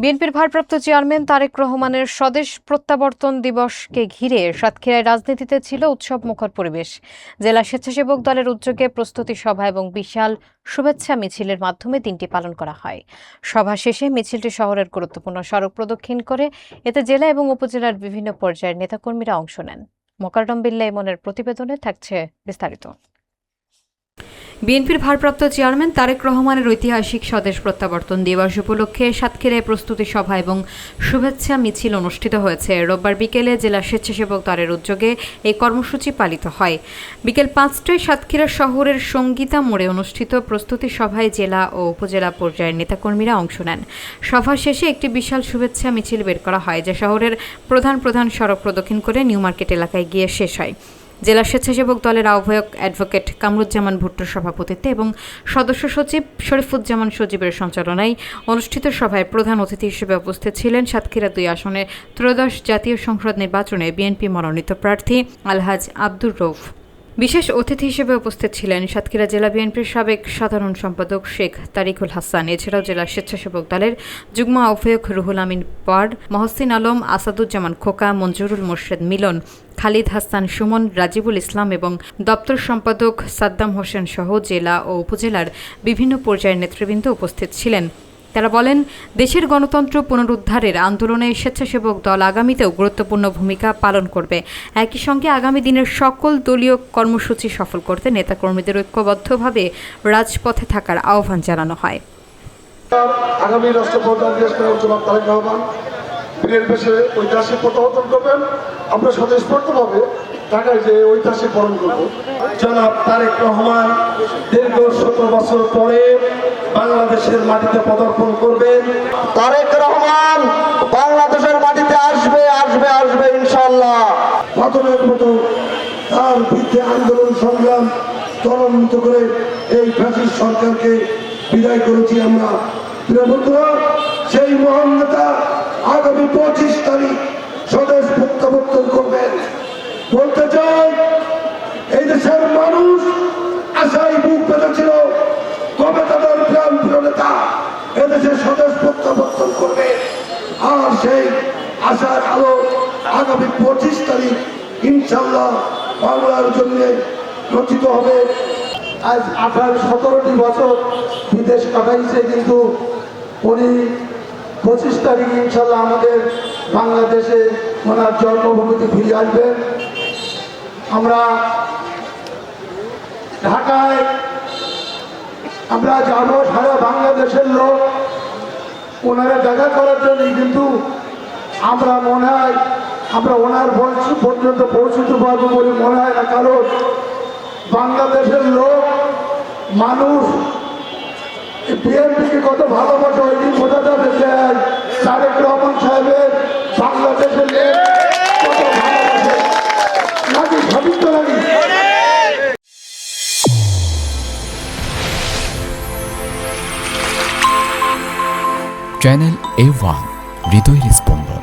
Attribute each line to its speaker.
Speaker 1: বিএনপির ভারপ্রাপ্ত চেয়ারম্যান তারেক রহমানের স্বদেশ প্রত্যাবর্তন দিবসকে ঘিরে সাতক্ষীরায় রাজনীতিতে ছিল উৎসবমুখর পরিবেশ। জেলা স্বেচ্ছাসেবক দলের উদ্যোগে প্রস্তুতি সভা এবং বিশাল শুভেচ্ছা মিছিলের মাধ্যমে দিনটি পালন করা হয়। সভা শেষে মিছিলটি শহরের গুরুত্বপূর্ণ সড়ক প্রদক্ষিণ করে এতে জেলা এবং উপজেলার বিভিন্ন পর্যায়ের নেতাকর্মীরা অংশ নেন। মোকাররম বিল্লাহ ইমনের প্রতিবেদনে থাকছে বিস্তারিত। বিএনপির ভারপ্রাপ্ত চেয়ারম্যান তারেক রহমানের ঐতিহাসিক স্বদেশ প্রত্যাবর্তন দিবস উপলক্ষে সাতক্ষীরায় প্রস্তুতি সভা এবং শুভেচ্ছা মিছিল অনুষ্ঠিত হয়েছে। রোববার বিকেলে জেলা স্বেচ্ছাসেবক দলের উদ্যোগে এই কর্মসূচি পালিত হয়। বিকেল ৫টায় সাতক্ষীরা শহরের সঙ্গীতা মোড়ে অনুষ্ঠিত প্রস্তুতি সভায় জেলা ও উপজেলা পর্যায়ের নেতাকর্মীরা অংশ নেন। সভা শেষে একটি বিশাল শুভেচ্ছা মিছিল বের করা হয়, যা শহরের প্রধান সড়ক প্রদক্ষিণ করে নিউ মার্কেট এলাকায় গিয়ে শেষ হয়। জেলা স্বেচ্ছাসেবক দলের আহ্বায়ক অ্যাডভোকেট কামরুজ্জামান ভুট্টোর সভাপতিত্বে এবং সদস্য সচিব শরীফুজ্জামান সজীবের সঞ্চালনায় অনুষ্ঠিত সভায় প্রধান অতিথি হিসেবে উপস্থিত ছিলেন সাতক্ষীরা ২ আসনের ত্রয়োদশ জাতীয় সংসদ নির্বাচনে বিএনপি মনোনীত প্রার্থী আলহাজ আব্দুর রউফ। বিশেষ অতিথি হিসেবে উপস্থিত ছিলেন সাতক্ষীরা জেলা বিএনপির সাবেক সাধারণ সম্পাদক শেখ তারিকুল হাসান। এছাড়াও জেলা স্বেচ্ছাসেবক দলের যুগ্ম আহ্বায়ক রুহুল আমিন পার, মহসিন আলম, আসাদুজ্জামান খোকা, মঞ্জুরুল মোর্শেদ মিলন, খালিদ হাসান সুমন, রাজিবুল ইসলাম এবং দপ্তর সম্পাদক সাদ্দাম হোসেন সহ জেলা ও উপজেলার বিভিন্ন পর্যায়ের নেতৃবৃন্দ উপস্থিত ছিলেন। তারা বলেন, দেশের গণতন্ত্র পুনরুদ্ধারের আন্দোলনে স্বেচ্ছাসেবক দল আগামীতেও গুরুত্বপূর্ণ ভূমিকা পালন করবে। একই সঙ্গে আগামী দিনের সকল দলীয় কর্মসূচি সফল করতে নেতাকর্মীদের ঐক্যবদ্ধভাবে রাজপথে থাকার আহ্বান জানানো হয়।
Speaker 2: আগামী রাষ্ট্রপ্রধান জনাব তারেক রহমান ঐতিহাসিক প্রত্যাবর্তন করবেন। আমরা স্বতঃস্ফূর্তভাবে ঢাকায় যে ঐতিহাসিক পালন করব।
Speaker 3: জনাব তারেক রহমান দীর্ঘ ১৭ বছর পরে বাংলাদেশের মাটিতে পদার্পণ করবেন।
Speaker 4: তারেক রহমান বাংলাদেশের মাটিতে আসবে ইনশাআল্লাহ।
Speaker 2: পাথরের মতো তার বিরুদ্ধে আন্দোলন সংগ্রাম ত্বরান্বিত করে এই ফ্যাসিস্ট সরকারকে বিদায় করেছি আমরা। প্রিয় বন্ধুরা, সেই মহান নেতা আগামী ২৫ তারিখ স্বদেশ প্রত্যাবর্তন করবেন। বলতে চাই, এই দেশের মানুষ আশায় বুক পেতেছিল কবে তাদের প্রাণ প্রিয় নেতা এদেশের স্বদেশ প্রত্যাবর্তন করবে। আর সেই আশার আলো আগামী ২৫ তারিখ ইনশাল্লাহ বাংলার জন্য রচিত হবে।
Speaker 3: আজ ১৭টি বছর বিদেশ কাটাইছে, কিন্তু উনি ২৫ তারিখ ইনশাল্লাহ আমাদের বাংলাদেশে ওনার জন্মভূমিতে ফিরে আসবেন। আমরা ঢাকায় যাব, সারা বাংলাদেশের লোক ওনারা দেখা করার জন্যই, কিন্তু আমরা মনে হয় আমরা ওনার বয়স পর্যন্ত পৌঁছতে পারবো বলে মনে হয় না, কারণ বাংলাদেশের লোক মানুষ বিএনপিকে কত ভালোবাসা হয়নি বোঝা যাবে যে তারেক রহমান সাহেবের বাংলাদেশের কত ভালোবাসে নাকি সবই তো নাকি।
Speaker 5: চ্যানেল A1 হৃদয়ের স্পন্দন।